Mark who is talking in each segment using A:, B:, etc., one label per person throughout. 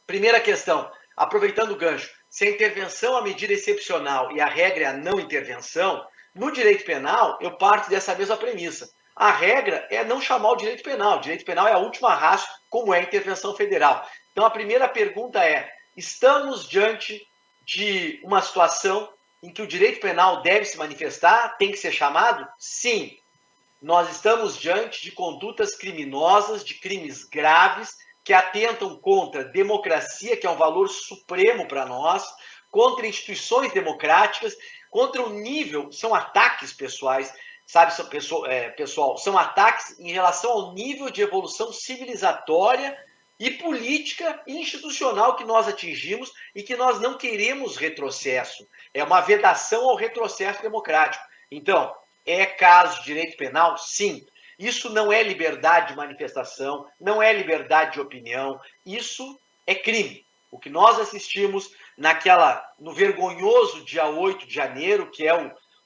A: Primeira questão, aproveitando o gancho, se a intervenção é a medida excepcional e a regra é a não intervenção, no direito penal eu parto dessa mesma premissa. A regra é não chamar o direito penal. O direito penal é a última ratio, como é a intervenção federal. Então a primeira pergunta é, estamos diante de uma situação em que o direito penal deve se manifestar, tem que ser chamado? Sim. Nós estamos diante de condutas criminosas, de crimes graves, que atentam contra a democracia, que é um valor supremo para nós, contra instituições democráticas, contra o nível, são ataques pessoais, sabe, pessoal, são ataques em relação ao nível de evolução civilizatória e política e institucional que nós atingimos e que nós não queremos retrocesso. É uma vedação ao retrocesso democrático. Então, é caso de direito penal? Sim. Isso não é liberdade de manifestação, não é liberdade de opinião, isso é crime. O que nós assistimos no vergonhoso dia 8 de janeiro, que é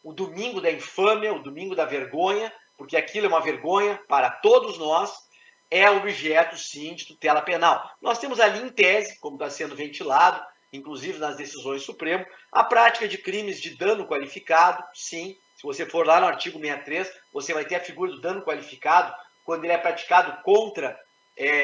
A: o domingo da infâmia, o domingo da vergonha, porque aquilo é uma vergonha para todos nós, é objeto, sim, de tutela penal. Nós temos ali em tese, como está sendo ventilado, inclusive nas decisões do Supremo, a prática de crimes de dano qualificado, sim. Se você for lá no artigo 63, você vai ter a figura do dano qualificado quando ele é praticado contra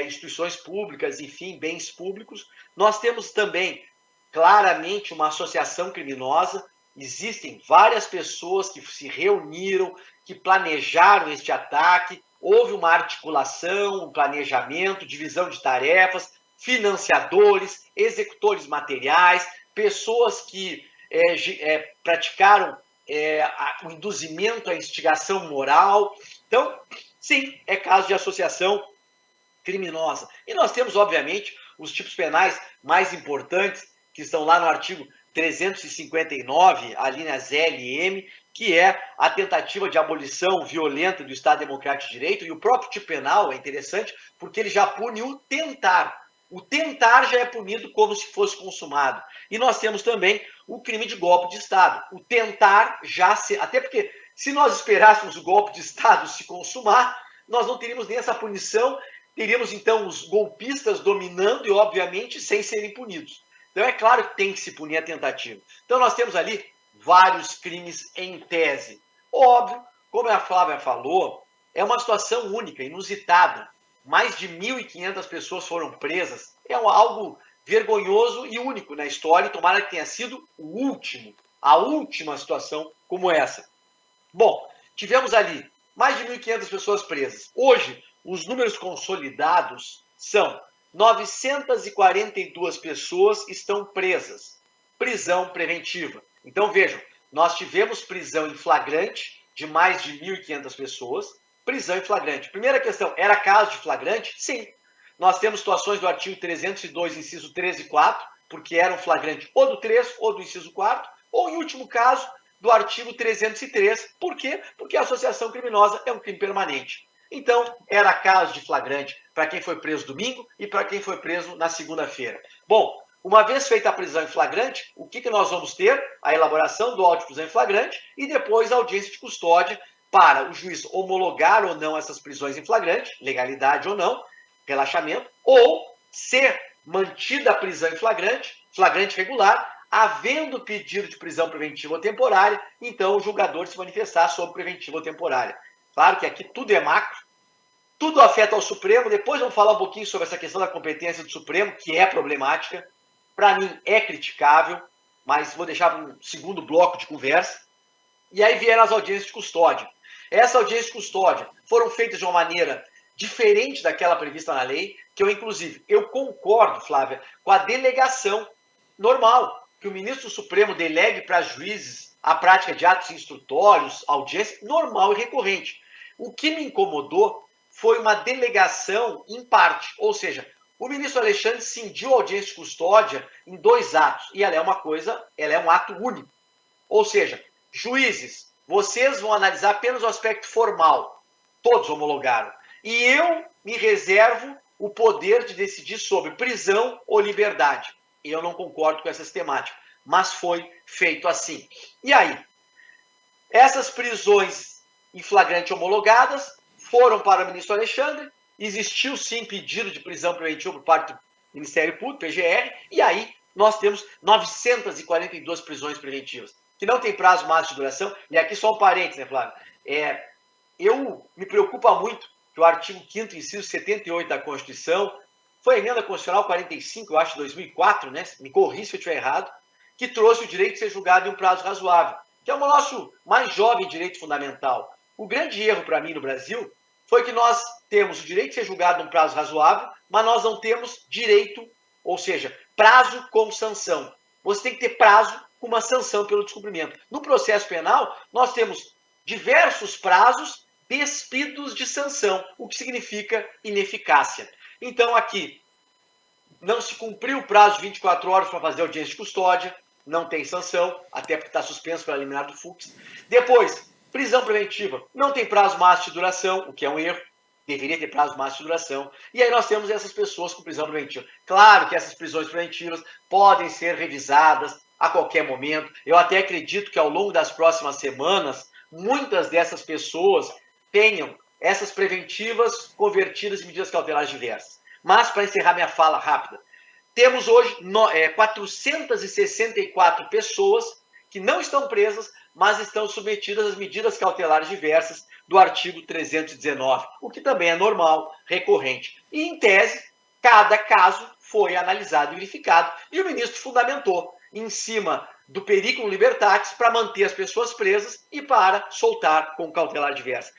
A: instituições públicas, enfim, bens públicos. Nós temos também, claramente, uma associação criminosa. Existem várias pessoas que se reuniram, que planejaram este ataque. Houve uma articulação, um planejamento, divisão de tarefas, financiadores, executores materiais, pessoas que praticaram o induzimento à instigação moral. Então, sim, é caso de associação criminosa. E nós temos, obviamente, os tipos penais mais importantes, que estão lá no artigo 359, a linhas L e M, que é a tentativa de abolição violenta do Estado Democrático de Direito, e o próprio tipo penal é interessante, porque ele já pune o tentar. O tentar já é punido como se fosse consumado. E nós temos também o crime de golpe de Estado. O tentar já se... Até porque, se nós esperássemos o golpe de Estado se consumar, nós não teríamos nem essa punição, teríamos, então, os golpistas dominando e, obviamente, sem serem punidos. Então, é claro que tem que se punir a tentativa. Então, nós temos ali vários crimes em tese. Óbvio, como a Flávia falou, é uma situação única, inusitada. Mais de 1.500 pessoas foram presas. É algo vergonhoso e único na história, e tomara que tenha sido a última situação como essa. Bom, tivemos ali mais de 1.500 pessoas presas. Hoje, os números consolidados são 942 pessoas estão presas. Prisão preventiva. Então, vejam, nós tivemos prisão em flagrante de mais de 1.500 pessoas. Prisão em flagrante. Primeira questão, era caso de flagrante? Sim. Nós temos situações do artigo 302, inciso 3 e 4, porque era um flagrante ou do 3 ou do inciso 4, ou, em último caso, do artigo 303. Por quê? Porque a associação criminosa é um crime permanente. Então, era caso de flagrante para quem foi preso domingo e para quem foi preso na segunda-feira. Bom, uma vez feita a prisão em flagrante, o que nós vamos ter? A elaboração do auto de prisão em flagrante e depois a audiência de custódia para o juiz homologar ou não essas prisões em flagrante, legalidade ou não, relaxamento, ou ser mantida a prisão em flagrante, flagrante regular, havendo pedido de prisão preventiva ou temporária, então o julgador se manifestar sobre preventiva ou temporária. Claro que aqui tudo é macro, tudo afeta ao Supremo. Depois vamos falar um pouquinho sobre essa questão da competência do Supremo, que é problemática. Para mim é criticável, mas vou deixar para um segundo bloco de conversa. E aí vieram as audiências de custódia. Essas audiências de custódia foram feitas de uma maneira diferente daquela prevista na lei, que eu concordo, Flávia, com a delegação normal, que o ministro do Supremo delegue para juízes a prática de atos instrutórios, audiência normal e recorrente. O que me incomodou foi uma delegação em parte, ou seja, o ministro Alexandre cindiu a audiência de custódia em 2 atos, e ela é um ato único. Ou seja, juízes, vocês vão analisar apenas o aspecto formal, todos homologaram, e eu me reservo o poder de decidir sobre prisão ou liberdade. Eu não concordo com essa sistemática, mas foi feito assim. E aí? Essas prisões em flagrante homologadas foram para o ministro Alexandre. Existiu sim pedido de prisão preventiva por parte Ministério Público, PGR, e aí nós temos 942 prisões preventivas, que não tem prazo máximo de duração. E aqui só um parênteses, né, Flávio? Eu me preocupa muito que o artigo 5º, inciso 78 da Constituição, foi a emenda constitucional 45, eu acho, de 2004, né? Me corrija se eu estiver errado, que trouxe o direito de ser julgado em um prazo razoável, que é o nosso mais jovem direito fundamental. O grande erro para mim no Brasil foi que nós temos o direito de ser julgado num prazo razoável, mas nós não temos direito, ou seja, prazo com sanção. Você tem que ter prazo com uma sanção pelo descumprimento. No processo penal, nós temos diversos prazos despidos de sanção, o que significa ineficácia. Então, aqui, não se cumpriu o prazo de 24 horas para fazer audiência de custódia, não tem sanção, até porque está suspenso pela liminar do Fux. Depois, prisão preventiva, não tem prazo máximo de duração, o que é um erro, deveria ter prazo máximo de duração. E aí nós temos essas pessoas com prisão preventiva. Claro que essas prisões preventivas podem ser revisadas a qualquer momento. Eu até acredito que ao longo das próximas semanas, muitas dessas pessoas tenham essas preventivas convertidas em medidas cautelares diversas. Mas, para encerrar minha fala rápida, temos hoje 464 pessoas que não estão presas, mas estão submetidas às medidas cautelares diversas do artigo 319, o que também é normal, recorrente. E, em tese, cada caso foi analisado e verificado, e o ministro fundamentou em cima do periculum libertatis para manter as pessoas presas e para soltar com cautelar diversa.